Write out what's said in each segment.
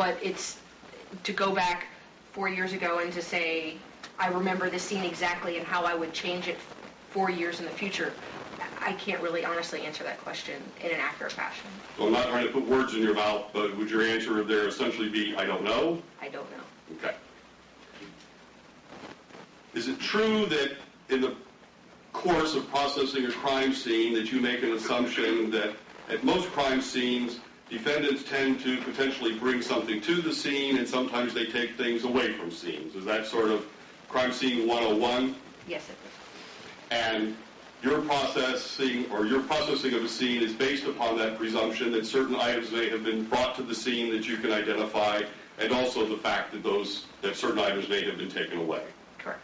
but it's to go back 4 years ago and to say, I remember this scene exactly and how I would change it 4 years in the future, I can't really honestly answer that question in an accurate fashion. So I'm not trying to put words in your mouth, but would your answer there essentially be, I don't know? I don't know. Okay. Is it true that in the course of processing a crime scene that you make an assumption that at most crime scenes, defendants tend to potentially bring something to the scene and sometimes they take things away from scenes? Is that sort of crime scene 101? Yes, it is. And your processing of a scene is based upon that presumption that certain items may have been brought to the scene that you can identify, and also the fact that certain items may have been taken away. Correct.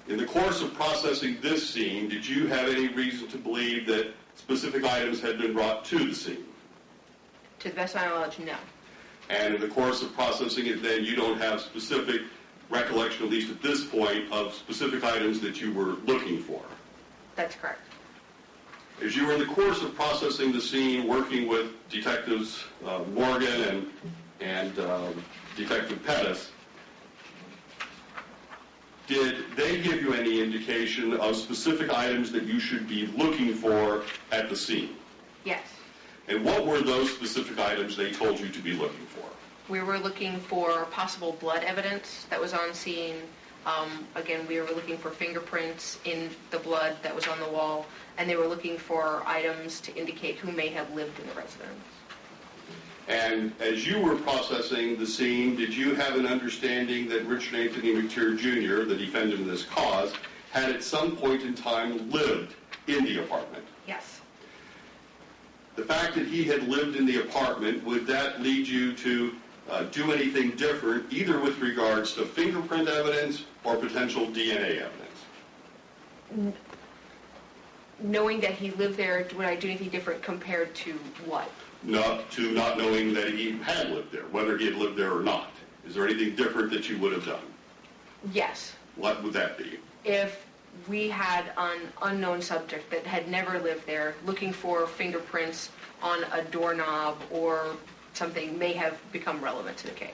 In the course of processing this scene, did you have any reason to believe that specific items had been brought to the scene? To the best of my knowledge, no. And in the course of processing it, then you don't have specific recollection, at least at this point, of specific items that you were looking for? That's correct. As you were in the course of processing the scene, working with Detectives Morgan and Detective Pettis, did they give you any indication of specific items that you should be looking for at the scene? Yes. And what were those specific items they told you to be looking for? We were looking for possible blood evidence that was on scene. Again, we were looking for fingerprints in the blood that was on the wall, and they were looking for items to indicate who may have lived in the residence. And as you were processing the scene, did you have an understanding that Richard Anthony McTear Jr., the defendant in this cause, had at some point in time lived in the apartment? Yes. The fact that he had lived in the apartment, would that lead you to do anything different, either with regards to fingerprint evidence or potential DNA evidence? Knowing that he lived there, would I do anything different compared to what? Not knowing that he had lived there, whether he had lived there or not. Is there anything different that you would have done? Yes. What would that be? If we had an unknown subject that had never lived there, looking for fingerprints on a doorknob or something may have become relevant to the case.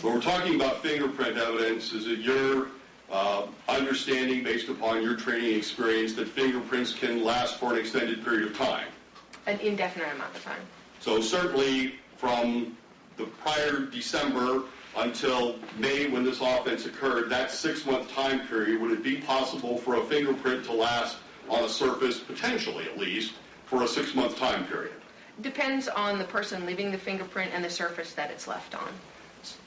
When we're talking about fingerprint evidence, is it your understanding, based upon your training experience, that fingerprints can last for an extended period of time? An indefinite amount of time. So certainly from the prior December until May when this offense occurred, that 6-month time period, would it be possible for a fingerprint to last on a surface, potentially at least, for a 6-month time period? Depends on the person leaving the fingerprint and the surface that it's left on.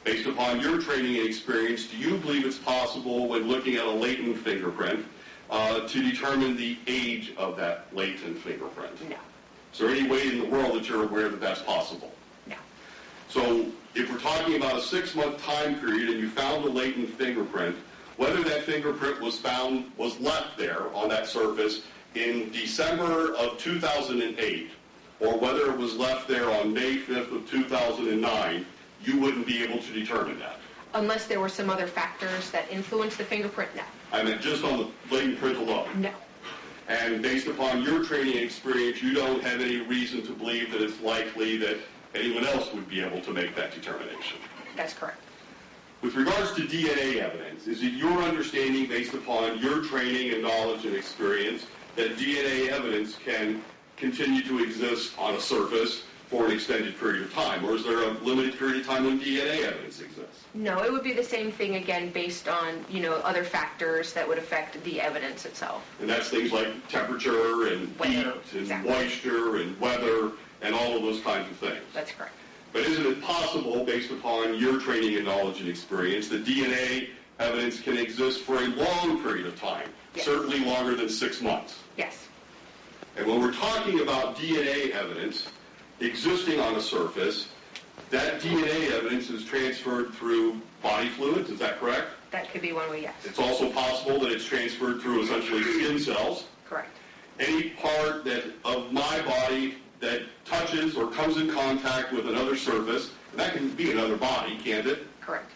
Based upon your training and experience, do you believe it's possible, when looking at a latent fingerprint, to determine the age of that latent fingerprint? No. Is there any way in the world that you're aware that that's possible? No. So if we're talking about a 6-month time period and you found a latent fingerprint, whether that fingerprint was left there on that surface in December of 2008, or whether it was left there on May 5th of 2009, you wouldn't be able to determine that. Unless there were some other factors that influenced the fingerprint, no. I meant just on the latent print alone. No. And based upon your training experience, you don't have any reason to believe that it's likely that anyone else would be able to make that determination. That's correct. With regards to DNA evidence, is it your understanding, based upon your training and knowledge and experience, that DNA evidence can continue to exist on a surface for an extended period of time? Or is there a limited period of time when DNA evidence exists? No, it would be the same thing again based on, other factors that would affect the evidence itself. And that's things like temperature and heat and moisture and weather and all of those kinds of things. That's correct. But isn't it possible, based upon your training and knowledge and experience, that DNA evidence can exist for a long period of time, yes. Certainly longer than 6 months? Yes. And when we're talking about DNA evidence existing on a surface, that DNA evidence is transferred through body fluids, is that correct? That could be one way, yes. It's also possible that it's transferred through essentially skin cells. Correct. Any part of my body that touches or comes in contact with another surface, and that can be another body, can't it? Correct.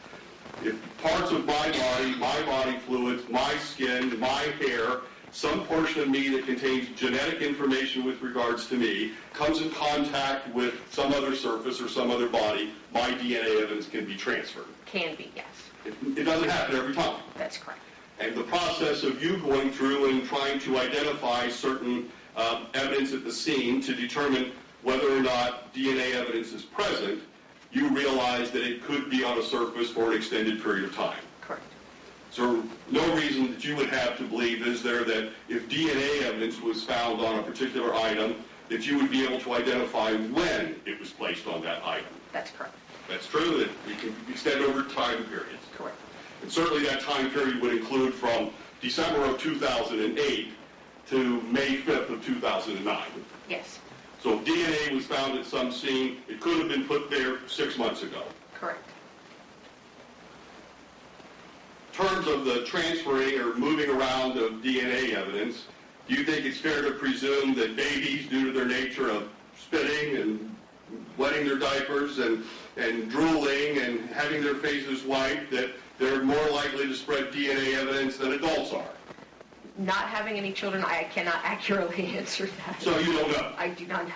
If parts of my body fluids, my skin, my hair some portion of me that contains genetic information with regards to me comes in contact with some other surface or some other body, my DNA evidence can be transferred. Can be, yes. It doesn't happen every time. That's correct. And the process of you going through and trying to identify certain evidence at the scene to determine whether or not DNA evidence is present, you realize that it could be on a surface for an extended period of time. Correct. So no reason that you would have to believe, is there, that if DNA evidence was found on a particular item, that you would be able to identify when it was placed on that item? That's correct. That's true, that it can extend over time periods. Correct. And certainly that time period would include from December of 2008 to May 5th of 2009. Yes. So if DNA was found at some scene, it could have been put there 6 months ago. Correct. In terms of the transferring or moving around of DNA evidence, do you think it's fair to presume that babies, due to their nature of spitting and wetting their diapers and drooling and having their faces wiped, that they're more likely to spread DNA evidence than adults are? Not having any children, I cannot accurately answer that. So you don't know? I do not know.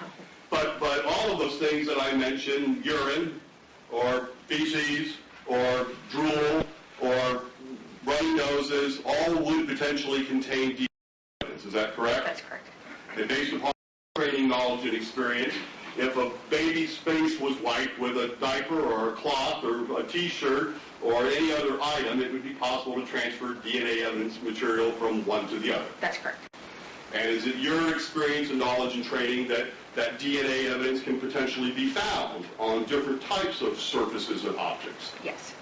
But all of those things that I mentioned, urine or feces or drool or runny noses, all would potentially contain DNA evidence. Is that correct? That's correct. And based upon training, knowledge, and experience, if a baby's face was wiped with a diaper or a cloth or a T-shirt or any other item, it would be possible to transfer DNA evidence material from one to the other. That's correct. And is it your experience and knowledge and training that DNA evidence can potentially be found on different types of surfaces and objects? Yes.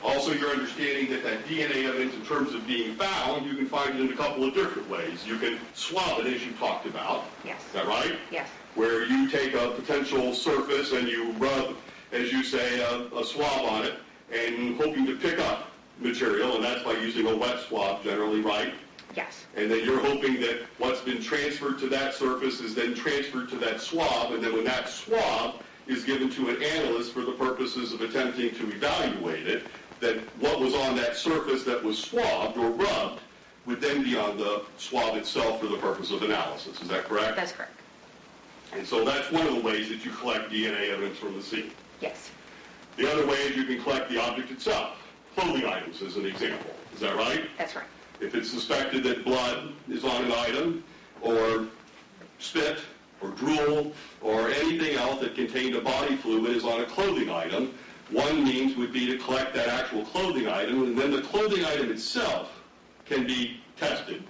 Also, your understanding that DNA evidence, in terms of being found, you can find it in a couple of different ways. You can swab it, as you talked about. Yes. Is that right? Yes. Where you take a potential surface and you rub, as you say, a swab on it, and hoping to pick up material, and that's by using a wet swab generally, right? Yes. And then you're hoping that what's been transferred to that surface is then transferred to that swab, and then when that swab is given to an analyst for the purposes of attempting to evaluate it, that what was on that surface that was swabbed or rubbed would then be on the swab itself for the purpose of analysis. Is that correct? That's correct. And so that's one of the ways that you collect DNA evidence from the scene. Yes. The other way is you can collect the object itself, clothing items as an example. Is that right? That's right. If it's suspected that blood is on an item, or spit, or drool, or anything else that contained a body fluid is on a clothing item, one means would be to collect that actual clothing item, and then the clothing item itself can be tested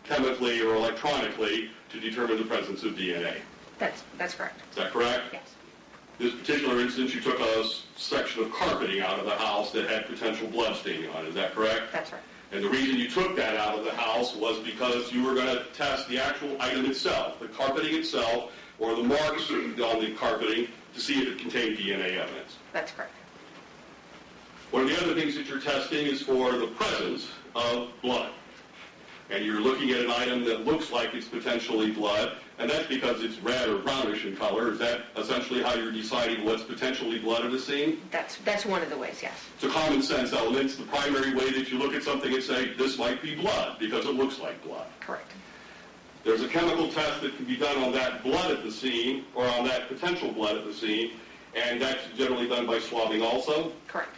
chemically or electronically to determine the presence of DNA. That's correct. Is that correct? Yes. This particular instance, you took a section of carpeting out of the house that had potential blood staining on it. Is that correct? That's right. And the reason you took that out of the house was because you were going to test the actual item itself, the carpeting itself, or the marks on the carpeting, to see if it contained DNA evidence. That's correct. One of the other things that you're testing is for the presence of blood. And you're looking at an item that looks like it's potentially blood, and that's because it's red or brownish in color. Is that essentially how you're deciding what's potentially blood at a scene? That's one of the ways, yes. It's a common sense element. It's the primary way that you look at something and say, this might be blood, because it looks like blood. Correct. There's a chemical test that can be done on that blood at the scene, or on that potential blood at the scene, and that's generally done by swabbing also. Correct.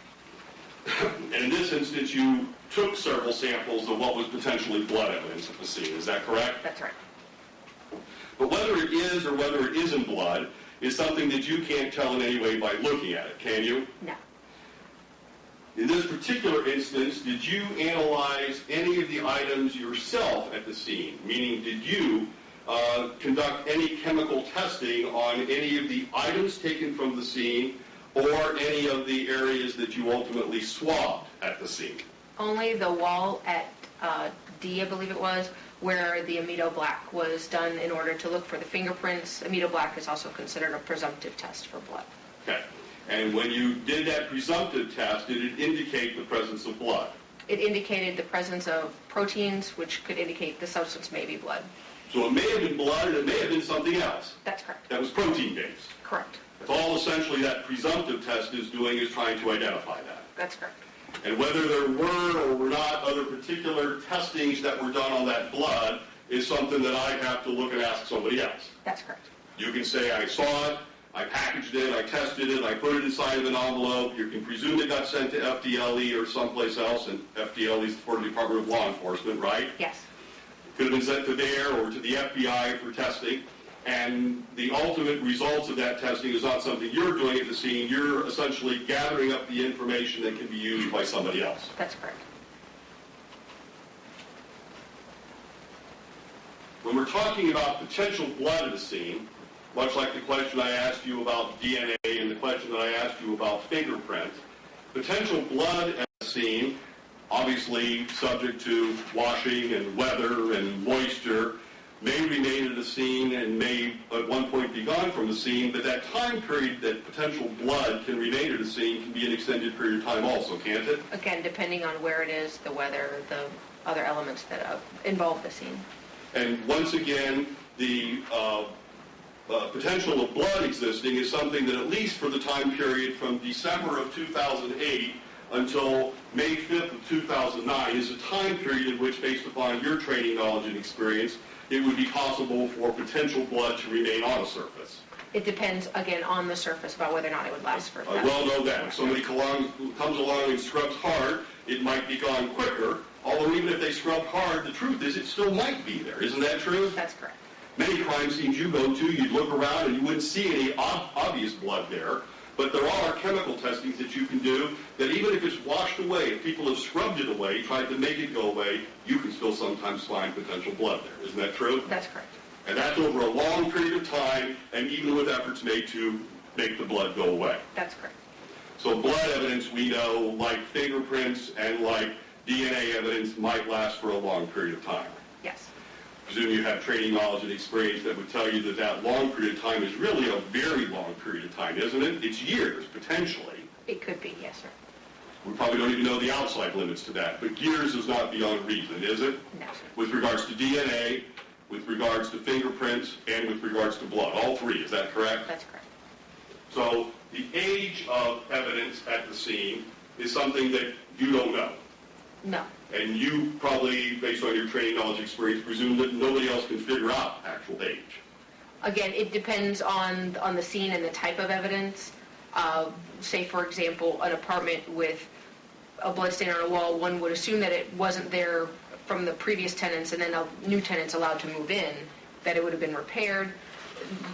And in this instance, you took several samples of what was potentially blood evidence at the scene. Is that correct? That's right. But whether it is or whether it isn't blood is something that you can't tell in any way by looking at it, can you? No. In this particular instance, did you analyze any of the items yourself at the scene? Meaning, did you conduct any chemical testing on any of the items taken from the scene or any of the areas that you ultimately swabbed at the scene? Only the wall at D, I believe it was, where the amido black was done in order to look for the fingerprints. Amido black is also considered a presumptive test for blood. Okay. And when you did that presumptive test, did it indicate the presence of blood? It indicated the presence of proteins, which could indicate the substance may be blood. So it may have been blood, and it may have been something else. That's correct. That was protein-based. Correct. That's all essentially that presumptive test is doing, is trying to identify that. That's correct. And whether there were or were not other particular testings that were done on that blood is something that I have to look and ask somebody else. That's correct. You can say, I saw it, I packaged it, I tested it, I put it inside of an envelope. You can presume it got sent to FDLE or someplace else, and FDLE is for the Department of Law Enforcement, right? Yes. Could have been sent to there or to the FBI for testing. And the ultimate results of that testing is not something you're doing at the scene. You're essentially gathering up the information that can be used by somebody else. That's correct. When we're talking about potential blood at a scene, much like the question I asked you about DNA and the question that I asked you about fingerprints, potential blood at a scene, obviously subject to washing and weather and moisture, may remain at a scene and may at one point be gone from the scene, but that time period that potential blood can remain at a scene can be an extended period of time also, can't it? Again, depending on where it is, the weather, the other elements that involve the scene. And once again, the potential of blood existing is something that at least for the time period from December of 2008 until May 5th of 2009 is a time period in which, based upon your training, knowledge, and experience, it would be possible for potential blood to remain on a surface. It depends, again, on the surface about whether or not it would last for I well know that. If somebody comes along and scrubs hard, it might be gone quicker, although even if they scrubbed hard, the truth is it still might be there. Isn't that true? That's correct. Many crime scenes you go to, you'd look around and you wouldn't see any obvious blood there, but there are chemical testings that you can do that even if it's washed away, if people have scrubbed it away, tried to make it go away, you can still sometimes find potential blood there. Isn't that true? That's correct. And that's over a long period of time, and even with efforts made to make the blood go away. That's correct. So blood evidence, we know, like fingerprints and like DNA evidence, might last for a long period of time. Yes. I presume you have training, knowledge, and experience that would tell you that that long period of time is really a very long period of time, isn't it? It's years, potentially. It could be, yes, sir. We probably don't even know the outside limits to that, but years is not beyond reason, is it? No, sir. With regards to DNA, with regards to fingerprints, and with regards to blood, all three, is that correct? That's correct. So the age of evidence at the scene is something that you don't know. No. And you probably, based on your training, knowledge, experience, presume that nobody else can figure out actual age. Again, it depends on the scene and the type of evidence. Say, for example, an apartment with a bloodstain on a wall, one would assume that it wasn't there from the previous tenants and then a new tenant's allowed to move in, that it would have been repaired.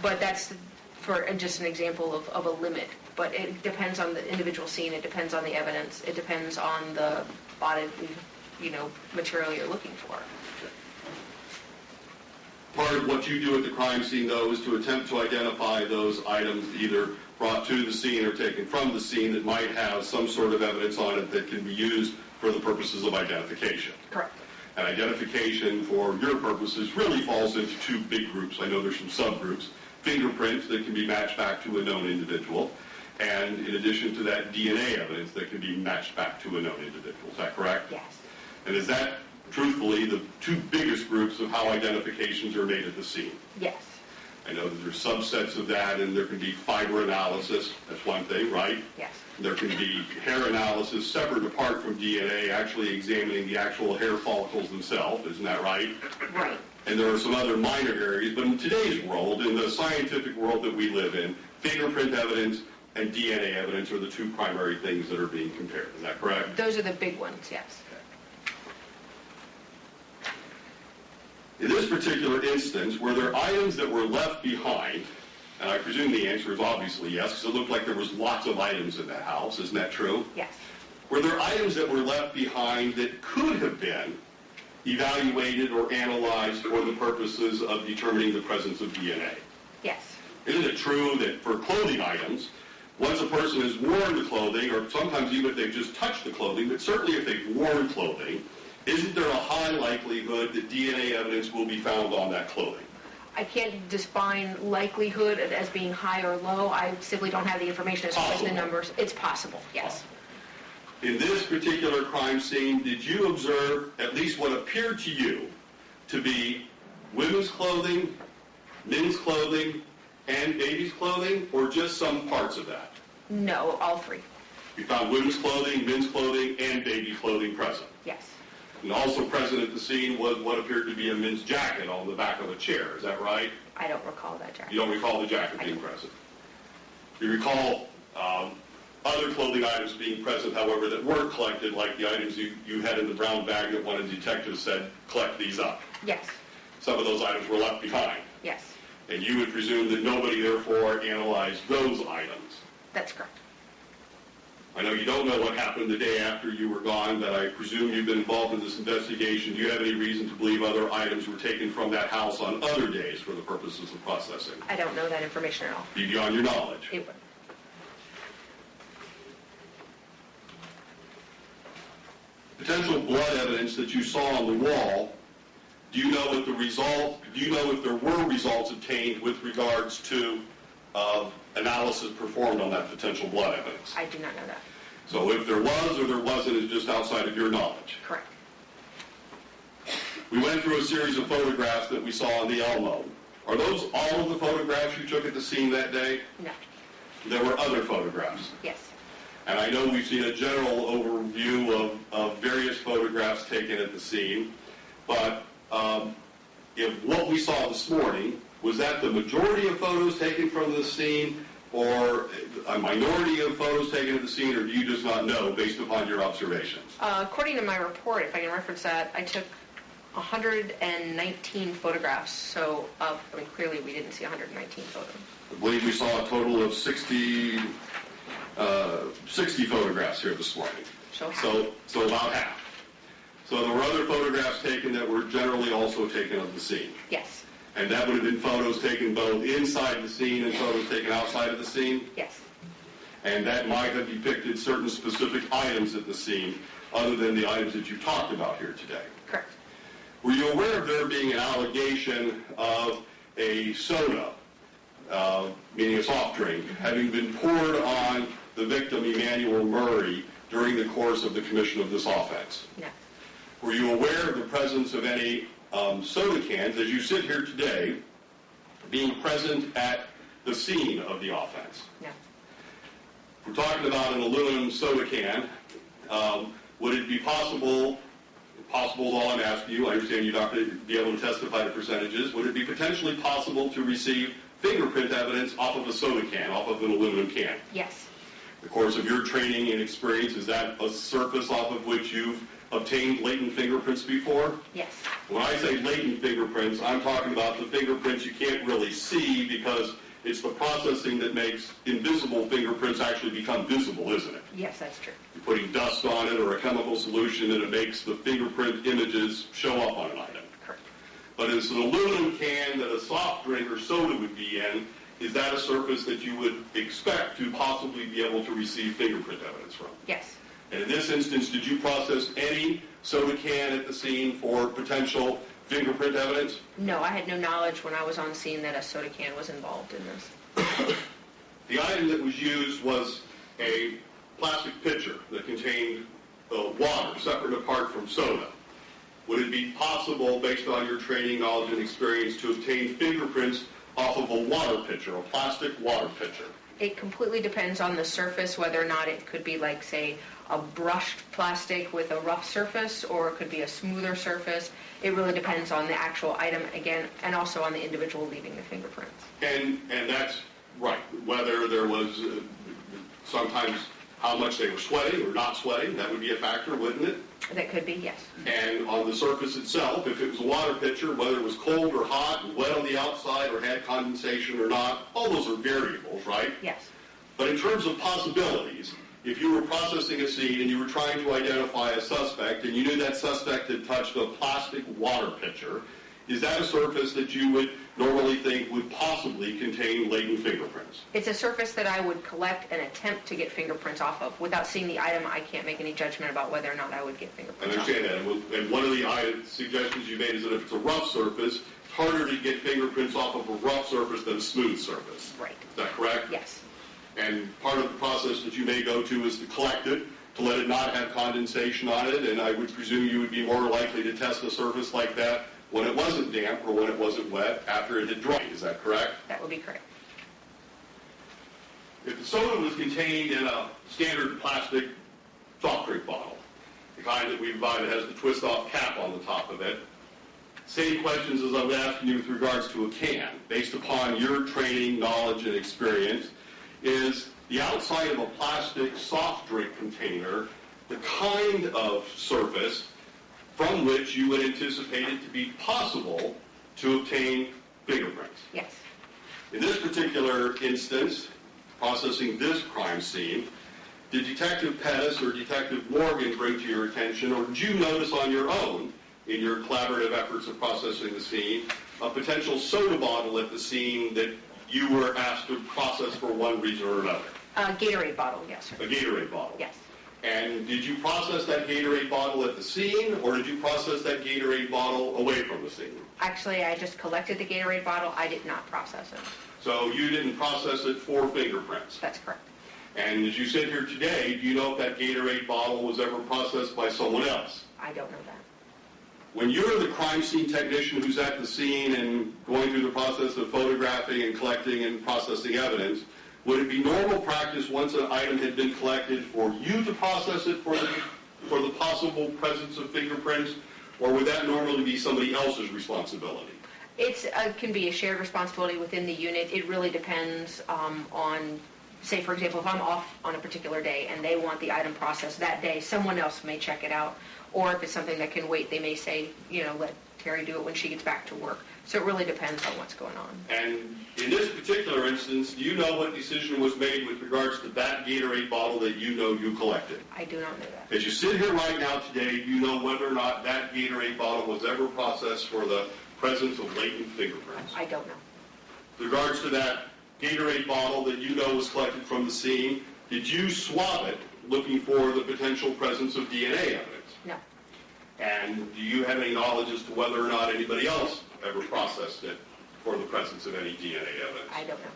But that's for just an example of a limit. But it depends on the individual scene. It depends on the evidence. It depends on the bodily, material you're looking for. Part of what you do at the crime scene, though, is to attempt to identify those items either brought to the scene or taken from the scene that might have some sort of evidence on it that can be used for the purposes of identification. Correct. And identification for your purposes really falls into two big groups. I know there's some subgroups. Fingerprints that can be matched back to a known individual, and in addition to that, DNA evidence that can be matched back to a known individual. Is that correct? Yes. And is that, truthfully, the two biggest groups of how identifications are made at the scene? Yes. I know that there's subsets of that, and there can be fiber analysis. That's one thing, right? Yes. There can be hair analysis separate apart from DNA, actually examining the actual hair follicles themselves. Isn't that right? Right. And there are some other minor areas, but in today's world, in the scientific world that we live in, fingerprint evidence and DNA evidence are the two primary things that are being compared. Is that correct? Those are the big ones, yes. In this particular instance, were there items that were left behind? And I presume the answer is obviously yes, because it looked like there was lots of items in that house. Isn't that true? Yes. Were there items that were left behind that could have been evaluated or analyzed for the purposes of determining the presence of DNA? Yes. Isn't it true that for clothing items, once a person has worn the clothing, or sometimes even if they've just touched the clothing, but certainly if they've worn clothing, isn't there a high likelihood that DNA evidence will be found on that clothing? I can't define likelihood as being high or low. I simply don't have the information as far as the numbers. It's possible, yes. In this particular crime scene, did you observe at least what appeared to you to be women's clothing, men's clothing, and babies' clothing, or just some parts of that? No, all three. You found women's clothing, men's clothing, and baby clothing present. Yes. And also present at the scene was what appeared to be a men's jacket on the back of a chair. Is that right? I don't recall that jacket. You don't recall the jacket being present. You recall other clothing items being present, however, that weren't collected, like the items you had in the brown bag that one of the detectives said, collect these up. Yes. Some of those items were left behind. Yes. And you would presume that nobody, therefore, analyzed those items. That's correct. I know you don't know what happened the day after you were gone, but I presume you've been involved in this investigation. Do you have any reason to believe other items were taken from that house on other days for the purposes of processing? I don't know that information at all. Be beyond your knowledge. It would. Potential blood evidence that you saw on the wall, do you know if there were results obtained with regards to analysis performed on that potential blood evidence? I do not know that. So if there was or there wasn't is just outside of your knowledge. Correct. We went through a series of photographs that we saw in the Elmo. Are those all of the photographs you took at the scene that day? No. There were other photographs. Yes. And I know we've seen a general overview of various photographs taken at the scene, but if what we saw this morning, was that the majority of photos taken from the scene, or a minority of photos taken at the scene, or do you just not know based upon your observations? According to my report, if I can reference that, I took 119 photographs, so clearly we didn't see 119 photos. I believe we saw a total of 60 photographs here this morning. So about half. So there were other photographs taken that were generally also taken of the scene. Yes. And that would have been photos taken both inside the scene and photos taken outside of the scene? Yes. And that might have depicted certain specific items at the scene other than the items that you talked about here today? Correct. Were you aware of there being an allegation of a soda, meaning a soft drink, having been poured on the victim, Emmanuel Murray, during the course of the commission of this offense? No. Were you aware of the presence of any soda cans, as you sit here today, being present at the scene of the offense? No. We're talking about an aluminum soda can. Would it be possible is all I'm asking you, I understand you're not going to be able to testify to percentages, would it be potentially possible to receive fingerprint evidence off of a soda can, off of an aluminum can? Yes. In the course of your training and experience, is that a surface off of which you've obtained latent fingerprints before? Yes. When I say latent fingerprints, I'm talking about the fingerprints you can't really see because it's the processing that makes invisible fingerprints actually become visible, isn't it? Yes, that's true. You're putting dust on it or a chemical solution and it makes the fingerprint images show up on an item. Correct. But it's an aluminum can that a soft drink or soda would be in. Is that a surface that you would expect to possibly be able to receive fingerprint evidence from? Yes. And in this instance, did you process any soda can at the scene for potential fingerprint evidence? No, I had no knowledge when I was on scene that a soda can was involved in this. The item that was used was a plastic pitcher that contained water, separate and apart from soda. Would it be possible, based on your training, knowledge, and experience, to obtain fingerprints off of a water pitcher, a plastic water pitcher? It completely depends on the surface, whether or not it could be like, say, a brushed plastic with a rough surface, or it could be a smoother surface. It really depends on the actual item, again, and also on the individual leaving the fingerprints. And that's right. Whether there was sometimes how much they were sweating or not sweating, that would be a factor, wouldn't it? That could be, yes. And on the surface itself, if it was a water pitcher, whether it was cold or hot, and wet on the outside, or had condensation or not, all those are variables, right? Yes. But in terms of possibilities, if you were processing a scene and you were trying to identify a suspect and you knew that suspect had touched a plastic water pitcher, is that a surface that you would normally think would possibly contain latent fingerprints? It's a surface that I would collect and attempt to get fingerprints off of. Without seeing the item, I can't make any judgment about whether or not I would get fingerprints I understand off. that. And one of the suggestions you made is that if it's a rough surface, it's harder to get fingerprints off of a rough surface than a smooth surface. Right. Is that correct? Yes. And part of the process that you may go to is to collect it, to let it not have condensation on it, and I would presume you would be more likely to test a surface like that when it wasn't damp or when it wasn't wet after it had dried. Is that correct? That would be correct. if the soda was contained in a standard plastic soft drink bottle, the kind that we provide that has the twist-off cap on the top of it, same questions as I'm asking you with regards to a can, based upon your training, knowledge, and experience, is the outside of a plastic soft drink container the kind of surface from which you would anticipate it to be possible to obtain fingerprints? Yes. In this particular instance, processing this crime scene, did Detective Pettis or Detective Morgan bring to your attention, or did you notice on your own, in your collaborative efforts of processing the scene, a potential soda bottle at the scene that you were asked to process for one reason or another? A Gatorade bottle, yes, sir. A Gatorade bottle? Yes. And did you process that Gatorade bottle at the scene, or did you process that Gatorade bottle away from the scene? Actually, I just collected the Gatorade bottle. I did not process it. So you didn't process it for fingerprints? That's correct. And as you sit here today, do you know if that Gatorade bottle was ever processed by someone else? I don't know that. When you're the crime scene technician who's at the scene and going through the process of photographing and collecting and processing evidence, would it be normal practice once an item had been collected for you to process it for the possible presence of fingerprints, or would that normally be somebody else's responsibility? It can be a shared responsibility within the unit. It really depends on, say, for example, if I'm off on a particular day and they want the item processed that day, someone else may check it out. Or if it's something that can wait, they may say, let Terry do it when she gets back to work. So it really depends on what's going on. And in this particular instance, do you know what decision was made with regards to that Gatorade bottle that you know you collected? I do not know that. As you sit here right now today, do you know whether or not that Gatorade bottle was ever processed for the presence of latent fingerprints? I don't know. With regards to that Gatorade bottle that you know was collected from the scene, did you swab it looking for the potential presence of DNA evidence? No. And do you have any knowledge as to whether or not anybody else ever processed it for the presence of any DNA evidence? I don't know.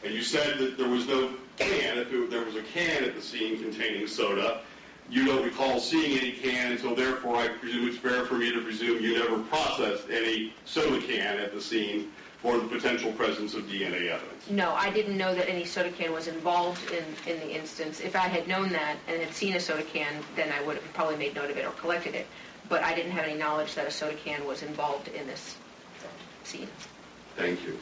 And you said that there was no can. If there was a can at the scene containing soda, you don't recall seeing any can, and so therefore I presume it's fair for me to presume you never processed any soda can at the scene for the potential presence of DNA evidence. No, I didn't know that any soda can was involved in the instance. If I had known that and had seen a soda can, then I would have probably made note of it or collected it. But I didn't have any knowledge that a soda can was involved in this scene. Thank you.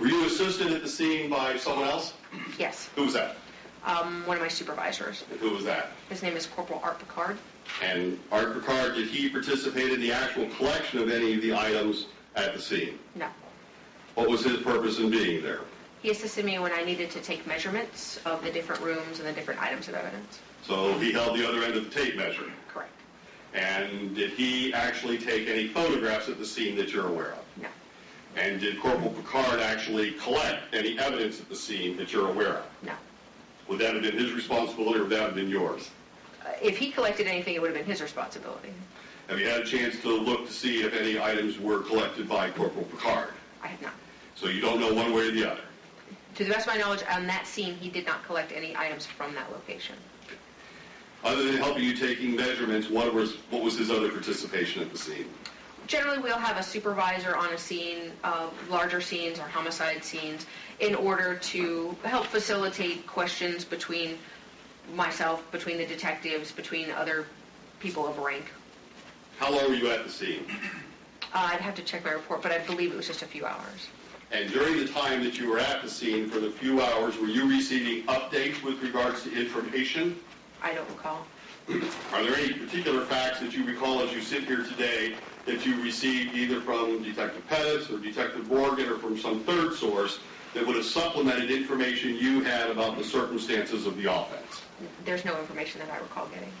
Were you assisted at the scene by someone else? Yes. Who was that? One of my supervisors. And who was that? His name is Corporal Art Picard. And Art Picard, did he participate in the actual collection of any of the items at the scene? No. What was his purpose in being there? He assisted me when I needed to take measurements of the different rooms and the different items of evidence. So he held the other end of the tape measure. Correct. And did he actually take any photographs at the scene that you're aware of? No. And did Corporal Picard actually collect any evidence at the scene that you're aware of? No. Would that have been his responsibility or would that have been yours? If he collected anything, it would have been his responsibility. Have you had a chance to look to see if any items were collected by Corporal Picard? I have not. So you don't know one way or the other? To the best of my knowledge, on that scene, he did not collect any items from that location. Other than helping you taking measurements, what was his other participation at the scene? Generally, we'll have a supervisor on a scene, larger scenes or homicide scenes, in order to help facilitate questions between myself, between the detectives, between other people of rank. How long were you at the scene? I'd have to check my report, but I believe it was just a few hours. And during the time that you were at the scene, for the few hours, were you receiving updates with regards to information? I don't recall. Are there any particular facts that you recall as you sit here today that you received either from Detective Pettis or Detective Morgan or from some third source that would have supplemented information you had about the circumstances of the offense? There's no information that I recall getting.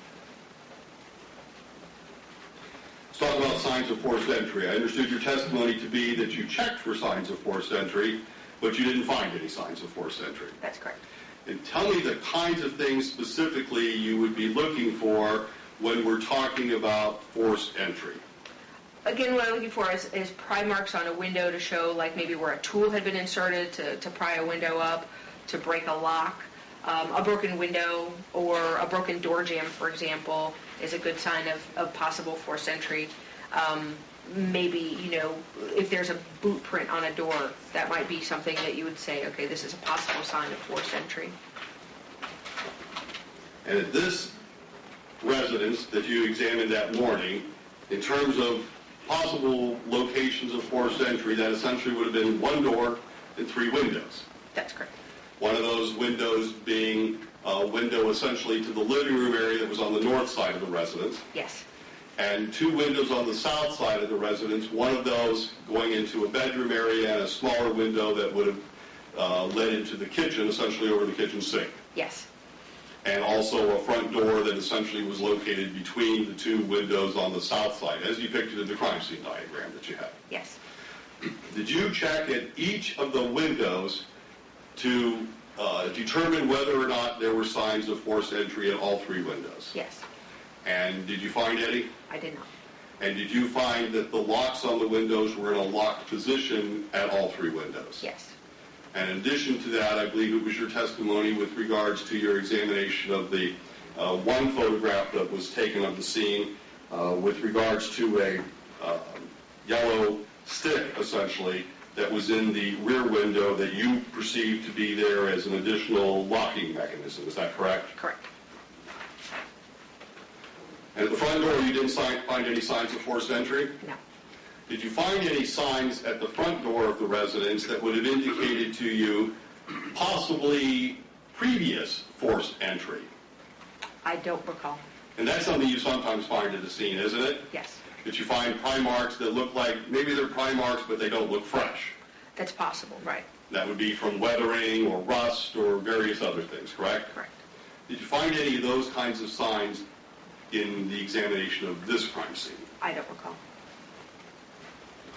Let's talk about signs of forced entry. I understood your testimony to be that you checked for signs of forced entry, but you didn't find any signs of forced entry. That's correct. And tell me the kinds of things specifically you would be looking for when we're talking about forced entry. Again, what I'm looking for is pry marks on a window to show like maybe where a tool had been inserted to pry a window up, to break a lock. A broken window or a broken door jamb, for example, is a good sign of possible forced entry. Maybe, if there's a boot print on a door, that might be something that you would say, okay, this is a possible sign of forced entry. And at this residence that you examined that morning, in terms of possible locations of forced entry, that essentially would have been one door and 3 windows. That's correct. One of those windows being a window essentially to the living room area that was on the north side of the residence. Yes. And 2 windows on the south side of the residence, one of those going into a bedroom area and a smaller window that would have led into the kitchen, essentially over the kitchen sink. Yes. And also a front door that essentially was located between the 2 windows on the south side, as depicted in the crime scene diagram that you had. Yes. Did you check at each of the windows to determine whether or not there were signs of forced entry at all 3 windows? Yes. And did you find any? I did not. And did you find that the locks on the windows were in a locked position at all 3 windows? Yes. And in addition to that, I believe it was your testimony with regards to your examination of the one photograph that was taken of the scene with regards to a yellow stick, essentially, that was in the rear window that you perceived to be there as an additional locking mechanism. Is that correct? Correct. And at the front door, you didn't find any signs of forced entry? No. Did you find any signs at the front door of the residence that would have indicated to you possibly previous forced entry? I don't recall. And that's something you sometimes find at a scene, isn't it? Yes. That you find pry marks that look like, maybe they're pry marks, but they don't look fresh. That's possible, right. That would be from weathering or rust or various other things, correct? Correct. Did you find any of those kinds of signs in the examination of this crime scene? I don't recall.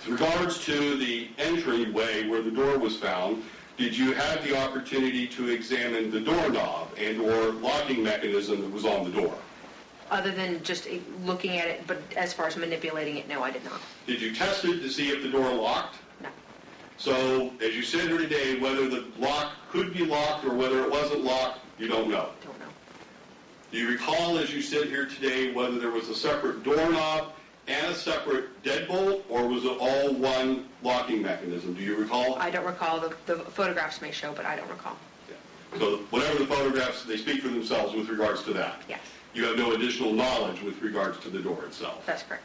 With regards to the entryway where the door was found, did you have the opportunity to examine the doorknob and or locking mechanism that was on the door? Other than just looking at it, but as far as manipulating it, no, I did not. Did you test it to see if the door locked? No. So, as you said here today, whether the lock could be locked or whether it wasn't locked, you don't know. Don't know. Do you recall, as you sit here today, whether there was a separate doorknob and a separate deadbolt, or was it all one locking mechanism? Do you recall? I don't recall. The photographs may show, but I don't recall. Yeah. So whatever the photographs, they speak for themselves with regards to that. Yes. You have no additional knowledge with regards to the door itself. That's correct.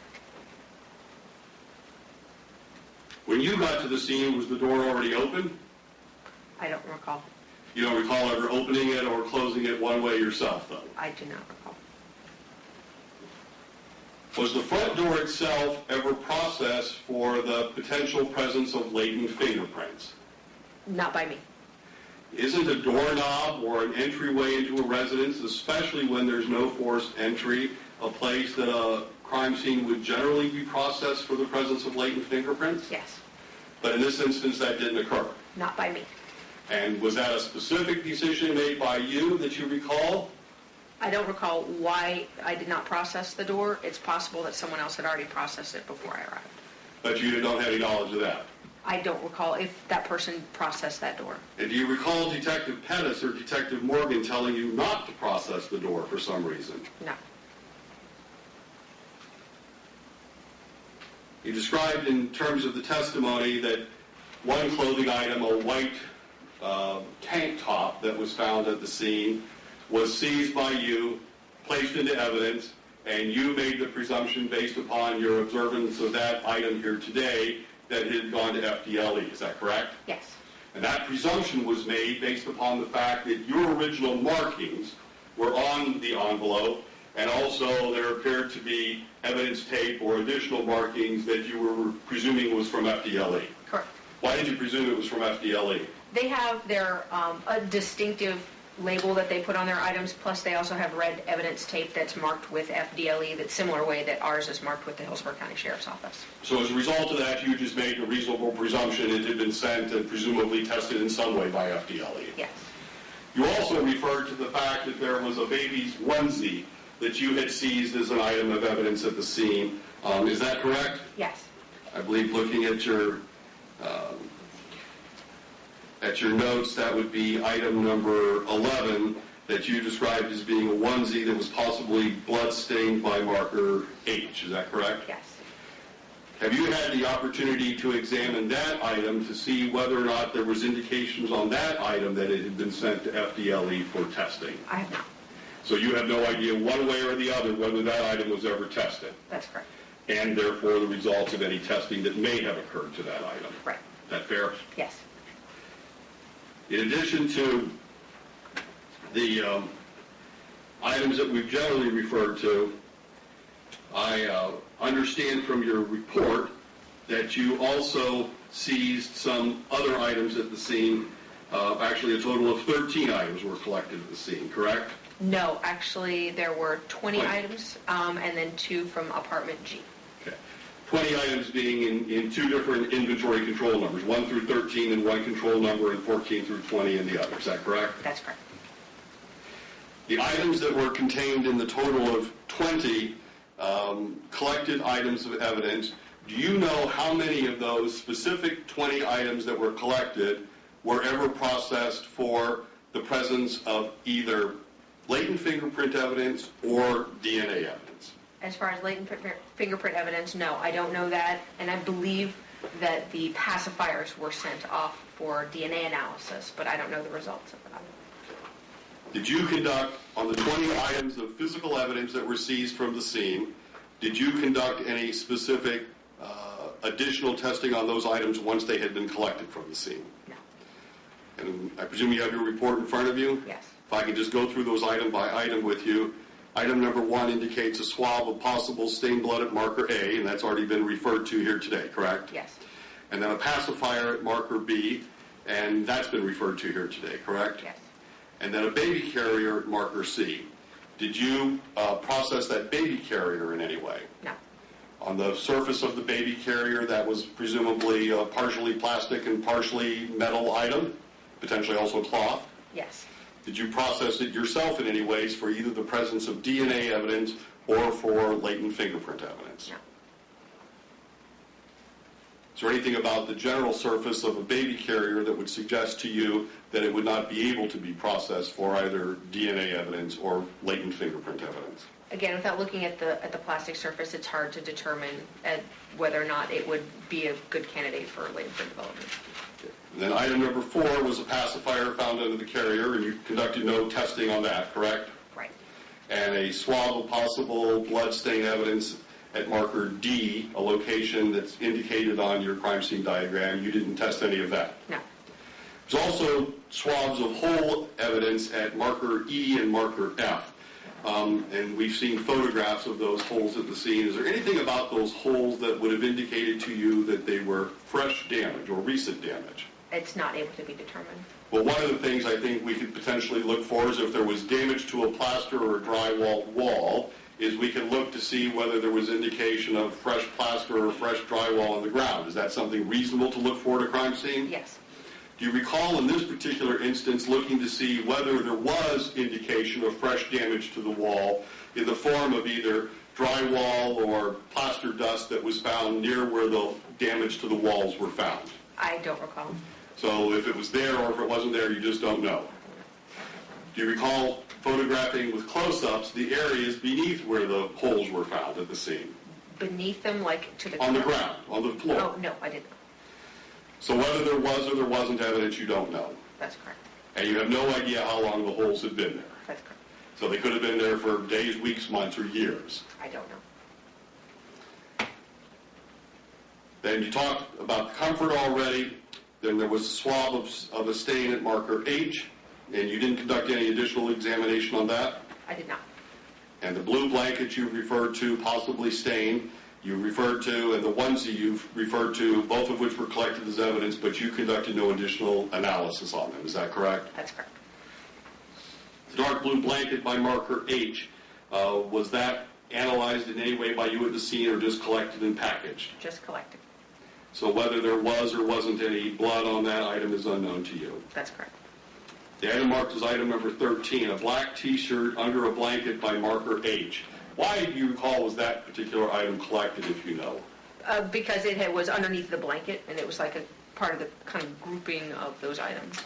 When you got to the scene, was the door already open? I don't recall. You don't recall ever opening it or closing it one way yourself, though? I do not recall. Was the front door itself ever processed for the potential presence of latent fingerprints? Not by me. Isn't a doorknob or an entryway into a residence, especially when there's no forced entry, a place that a crime scene would generally be processed for the presence of latent fingerprints? Yes. But in this instance, that didn't occur. Not by me. And was that a specific decision made by you that you recall? I don't recall why I did not process the door. It's possible that someone else had already processed it before I arrived. But you don't have any knowledge of that? I don't recall if that person processed that door. And do you recall Detective Pettis or Detective Morgan telling you not to process the door for some reason? No. You described in terms of the testimony that one clothing item, a white tank top that was found at the scene, was seized by you, placed into evidence, and you made the presumption based upon your observance of that item here today that it had gone to FDLE. Is that correct? Yes. And that presumption was made based upon the fact that your original markings were on the envelope, and also there appeared to be evidence tape or additional markings that you were presuming was from FDLE. Correct. Why did you presume it was from FDLE? They have their a distinctive label that they put on their items, plus they also have red evidence tape that's marked with FDLE, that's similar way that ours is marked with the Hillsborough County Sheriff's Office. So as a result of that, you just made a reasonable presumption it had been sent and presumably tested in some way by FDLE. Yes. You also referred to the fact that there was a baby's onesie that you had seized as an item of evidence at the scene. Is that correct? Yes. I believe looking at your at your notes, that would be item number 11 that you described as being a onesie that was possibly blood-stained by marker H. Is that correct? Yes. Have you had the opportunity to examine that item to see whether or not there was indications on that item that it had been sent to FDLE for testing? I have not. So you have no idea one way or the other whether that item was ever tested? That's correct. And therefore the results of any testing that may have occurred to that item? Right. Is that fair? Yes. In addition to the items that we've generally referred to, I understand from your report that you also seized some other items at the scene. Actually, a total of 13 items were collected at the scene, correct? No, actually, there were 20 items, and then 2 from apartment G. Okay. 20 items being in 2 different inventory control numbers, 1 through 13 in one control number and 14 through 20 in the other. Is that correct? That's correct. The items that were contained in the total of 20 collected items of evidence, do you know how many of those specific 20 items that were collected were ever processed for the presence of either latent fingerprint evidence or DNA evidence? As far as latent fingerprint evidence, no, I don't know that, and I believe that the pacifiers were sent off for DNA analysis, but I don't know the results of that. Did you conduct, on the 20 items of physical evidence that were seized from the scene, did you conduct any specific additional testing on those items once they had been collected from the scene? No. And I presume you have your report in front of you? Yes. If I can just go through those item by item with you. Item number 1 indicates a swab of possible stained blood at marker A, and that's already been referred to here today, correct? Yes. And then a pacifier at marker B, and that's been referred to here today, correct? Yes. And then a baby carrier at marker C. Did you process that baby carrier in any way? No. On the surface of the baby carrier, that was presumably a partially plastic and partially metal item, potentially also cloth? Yes. Did you process it yourself in any ways for either the presence of DNA evidence or for latent fingerprint evidence? No. Is there anything about the general surface of a baby carrier that would suggest to you that it would not be able to be processed for either DNA evidence or latent fingerprint evidence? Again, without looking at the plastic surface, it's hard to determine whether or not it would be a good candidate for latent print development. And then item number 4 was a pacifier found under the carrier, and you conducted no testing on that, correct? Right. And a swab of possible blood stain evidence at marker D, a location that's indicated on your crime scene diagram. You didn't test any of that? No. There's also swabs of hole evidence at marker E and marker F. And we've seen photographs of those holes at the scene. Is there anything about those holes that would have indicated to you that they were fresh damage or recent damage? It's not able to be determined. Well, one of the things I think we could potentially look for is if there was damage to a plaster or a drywall wall, is we can look to see whether there was indication of fresh plaster or fresh drywall on the ground. Is that something reasonable to look for at a crime scene? Yes. Do you recall in this particular instance looking to see whether there was indication of fresh damage to the wall in the form of either drywall or plaster dust that was found near where the damage to the walls were found? I don't recall. So if it was there or if it wasn't there, you just don't know. Do you recall photographing with close-ups the areas beneath where the holes were found at the scene? Beneath them, like to the On the ground, on the floor? Oh, no, I didn't. So whether there was or there wasn't evidence, you don't know? That's correct. And you have no idea how long the holes had been there? That's correct. So they could have been there for days, weeks, months, or years? I don't know. Then you talked about the comfort already. Then there was a swab of a stain at marker H, and you didn't conduct any additional examination on that? I did not. And the blue blanket you referred to, possibly stained, you referred to, and the onesie you've referred to, both of which were collected as evidence, but you conducted no additional analysis on them. Is that correct? That's correct. The dark blue blanket by marker H, was that analyzed in any way by you at the scene or just collected and packaged? Just collected. So whether there was or wasn't any blood on that item is unknown to you? That's correct. The item marked as item number 13, a black T-shirt under a blanket by marker H. Why, do you recall, was that particular item collected, if you know? Because it was underneath the blanket, and it was like a part of the kind of grouping of those items.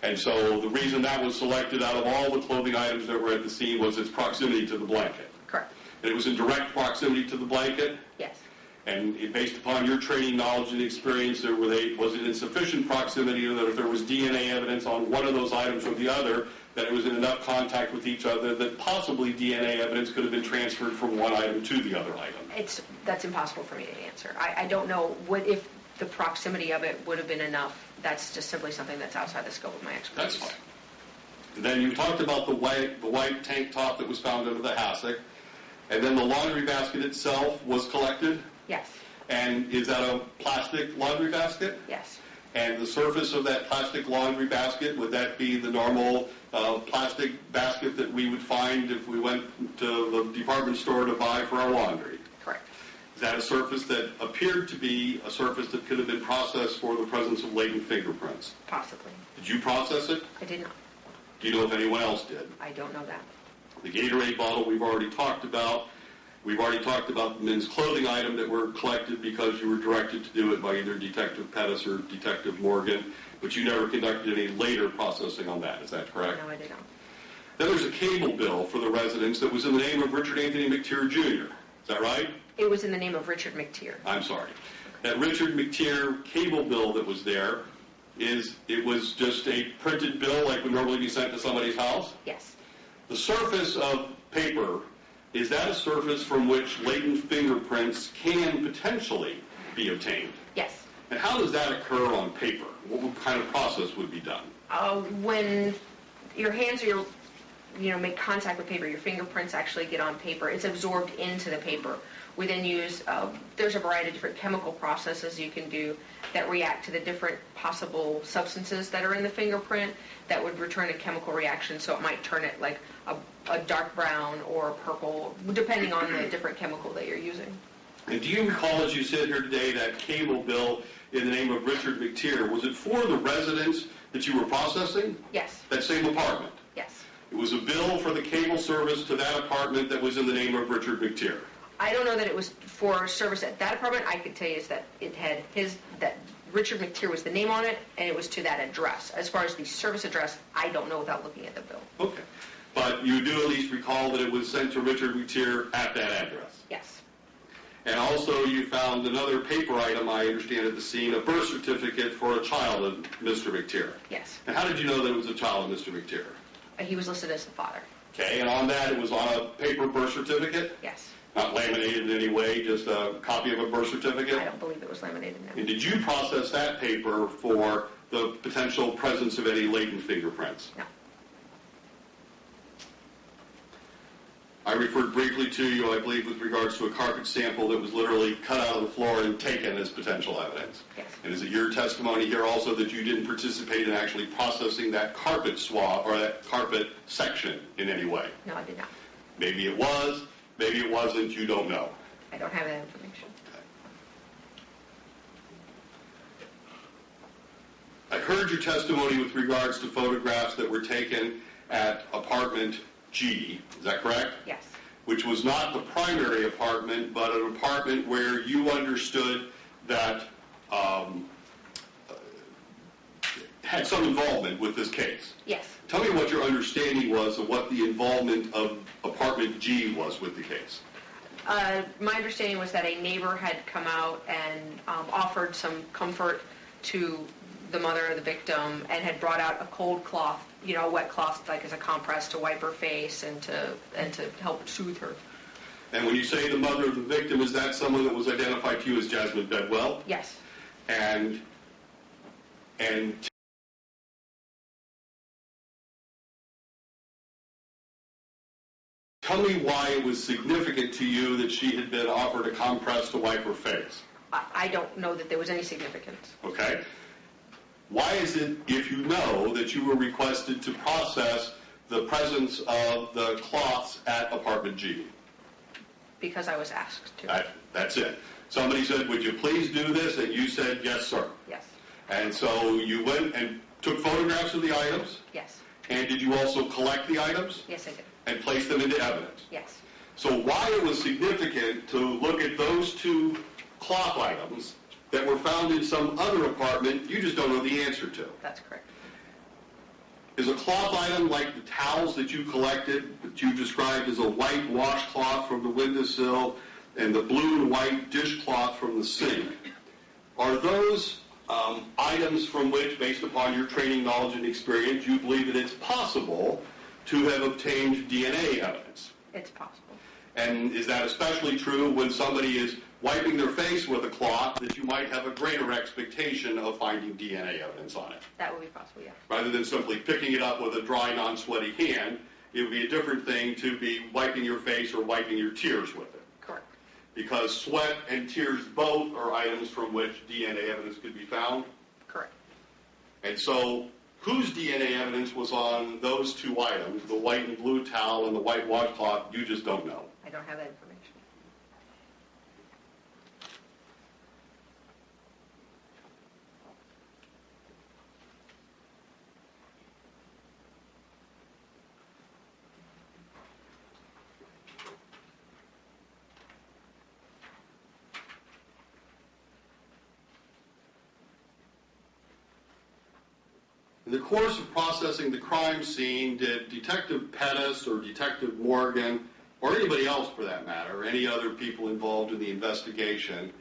And so the reason that was selected out of all the clothing items that were at the scene was its proximity to the blanket. Correct. And it was in direct proximity to the blanket? Yes. And based upon your training, knowledge, and experience, was it in sufficient proximity that if there was DNA evidence on one of those items or the other, that it was in enough contact with each other that possibly DNA evidence could have been transferred from one item to the other item? That's impossible for me to answer. I don't know if the proximity of it would have been enough. That's just simply something that's outside the scope of my expertise. That's fine. Then you talked about the white tank top that was found under the hassock, and then the laundry basket itself was collected? Yes. And is that a plastic laundry basket? Yes. And the surface of that plastic laundry basket, would that be the normal plastic basket that we would find if we went to the department store to buy for our laundry? Correct. Is that a surface that appeared to be a surface that could have been processed for the presence of latent fingerprints? Possibly. Did you process it? I did not. Do you know if anyone else did? I don't know that. The Gatorade bottle we've already talked about. We've already talked about the men's clothing item that were collected because you were directed to do it by either Detective Pettis or Detective Morgan, but you never conducted any later processing on that. Is that correct? No, I did not. Then there's a cable bill for the residence that was in the name of Richard Anthony McTear Jr. Is that right? It was in the name of Richard McTear. I'm sorry. That Richard McTear cable bill that was there, it was just a printed bill like would normally be sent to somebody's house? Yes. The surface of paper, is that a surface from which latent fingerprints can potentially be obtained? Yes. And how does that occur on paper? What kind of process would be done? When your hands make contact with paper, your fingerprints actually get on paper. It's absorbed into the paper. We then use, there's a variety of different chemical processes you can do that react to the different possible substances that are in the fingerprint that would return a chemical reaction. So it might turn it like a dark brown or a purple, depending on the different chemical that you're using. And do you recall, as you sit here today, that cable bill in the name of Richard McTear, was it for the residence that you were processing? Yes. That same apartment? Yes. It was a bill for the cable service to that apartment that was in the name of Richard McTear? I don't know that it was for service at that apartment. I could tell you is that it had that Richard McTear was the name on it, and it was to that address. As far as the service address, I don't know without looking at the bill. Okay. But you do at least recall that it was sent to Richard McTear at that address? Yes. And also you found another paper item, I understand, at the scene, a birth certificate for a child of Mr. McTear. Yes. And how did you know that it was a child of Mr. McTear? He was listed as the father. Okay, and on that it was on a paper birth certificate? Yes. Not laminated in any way, just a copy of a birth certificate? I don't believe it was laminated, no. And did you process that paper for the potential presence of any latent fingerprints? No. I referred briefly to you, I believe, with regards to a carpet sample that was literally cut out of the floor and taken as potential evidence. Yes. And is it your testimony here also that you didn't participate in actually processing that carpet swab or that carpet section in any way? No, I did not. Maybe it was, maybe it wasn't, you don't know. I don't have that information. I heard your testimony with regards to photographs that were taken at apartment G, is that correct? Yes. Which was not the primary apartment, but an apartment where you understood that had some involvement with this case. Yes. Tell me what your understanding was of what the involvement of apartment G was with the case. My understanding was that a neighbor had come out and offered some comfort to the mother of the victim and had brought out a cold cloth, a wet cloth like as a compress to wipe her face and to help soothe her. And when you say the mother of the victim, is that someone that was identified to you as Jasmine Bedwell? Yes. And tell me why it was significant to you that she had been offered a compress to wipe her face. I don't know that there was any significance. Okay. Why is it, if you know, that you were requested to process the presence of the cloths at apartment G? Because I was asked to. That's it. Somebody said, would you please do this? And you said, yes, sir. Yes. And so you went and took photographs of the items? Yes. And did you also collect the items? Yes, I did. And place them into evidence? Yes. So why it was significant to look at those two cloth items that were found in some other apartment you just don't know the answer to. That's correct. Is a cloth item like the towels that you collected, that you described as a white washcloth from the windowsill and the blue and white dishcloth from the sink, are those items from which, based upon your training, knowledge, and experience, you believe that it's possible to have obtained DNA evidence? It's possible. And is that especially true when somebody is wiping their face with a cloth, that you might have a greater expectation of finding DNA evidence on it? That would be possible, yeah. Rather than simply picking it up with a dry, non-sweaty hand, it would be a different thing to be wiping your face or wiping your tears with it. Correct. Because sweat and tears both are items from which DNA evidence could be found. Correct. And so, whose DNA evidence was on those two items, the white and blue towel and the white washcloth, you just don't know. I don't have that information. In the course of processing the crime scene, did Detective Pettis or Detective Morgan, or anybody else for that matter, any other people involved in the investigation,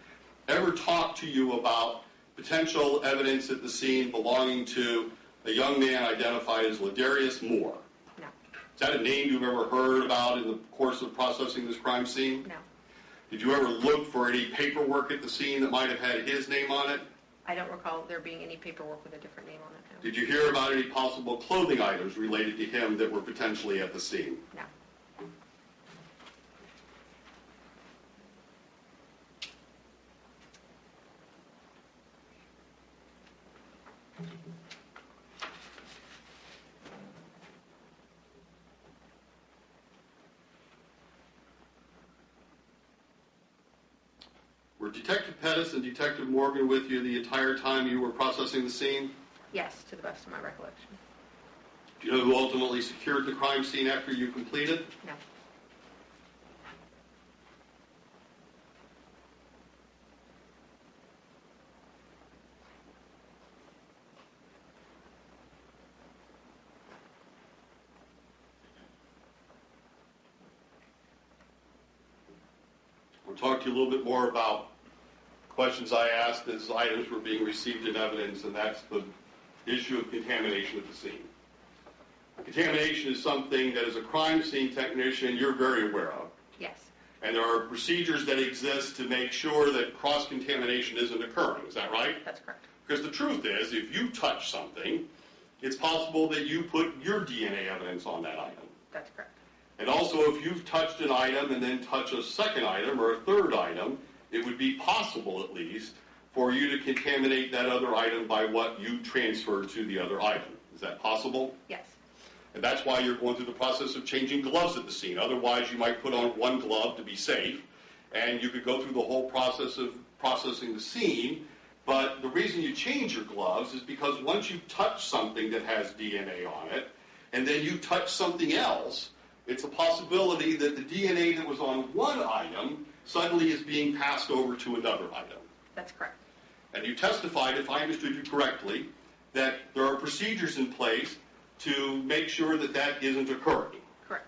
ever talk to you about potential evidence at the scene belonging to a young man identified as Ladarius Moore? No. Is that a name you've ever heard about in the course of processing this crime scene? No. Did you ever look for any paperwork at the scene that might have had his name on it? I don't recall there being any paperwork with a different name on it. No. Did you hear about any possible clothing items related to him that were potentially at the scene? No. Were Detective Pettis and Detective Morgan with you the entire time you were processing the scene? Yes, to the best of my recollection. Do you know who ultimately secured the crime scene after you completed? No. We'll talk to you a little bit more about questions I asked as items were being received in evidence, and that's the issue of contamination at the scene. Contamination is something that as a crime scene technician you're very aware of. Yes. And there are procedures that exist to make sure that cross-contamination isn't occurring. Is that right? That's correct. Because the truth is, if you touch something, it's possible that you put your DNA evidence on that item. That's correct. And also, if you've touched an item and then touch a second item or a third item, it would be possible, at least, for you to contaminate that other item by what you transferred to the other item. Is that possible? Yes. And that's why you're going through the process of changing gloves at the scene. Otherwise, you might put on one glove to be safe, and you could go through the whole process of processing the scene. But the reason you change your gloves is because once you touch something that has DNA on it, and then you touch something else, it's a possibility that the DNA that was on one item suddenly is being passed over to another item. That's correct. And you testified, if I understood you correctly, that there are procedures in place to make sure that that isn't occurring. Correct.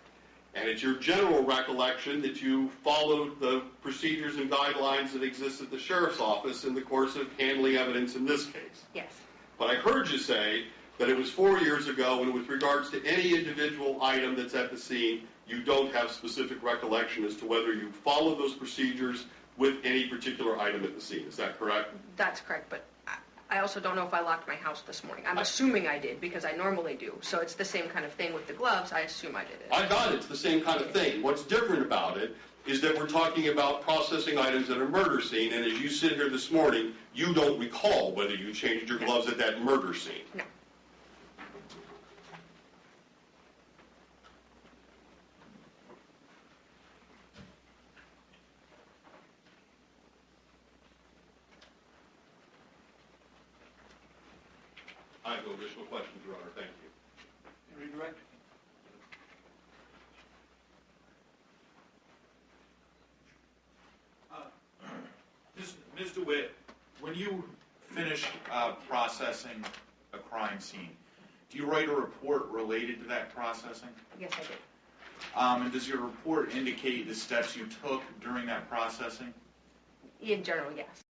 And it's your general recollection that you followed the procedures and guidelines that exist at the sheriff's office in the course of handling evidence in this case. Yes. But I heard you say that it was 4 years ago, and with regards to any individual item that's at the scene, you don't have specific recollection as to whether you followed those procedures with any particular item at the scene. Is that correct? That's correct, but I also don't know if I locked my house this morning. I'm assuming I did, because I normally do. So it's the same kind of thing with the gloves. I assume I did it. I got it. It's the same kind of thing. What's different about it is that we're talking about processing items at a murder scene, and as you sit here this morning, you don't recall whether you changed your gloves at that murder scene. No. I have no additional questions, Your Honor. Thank you. Redirect. Ms. DeWitt, when processing a crime scene, do you write a report related to that processing? Yes, I did. And does your report indicate the steps you took during that processing? In general, yes.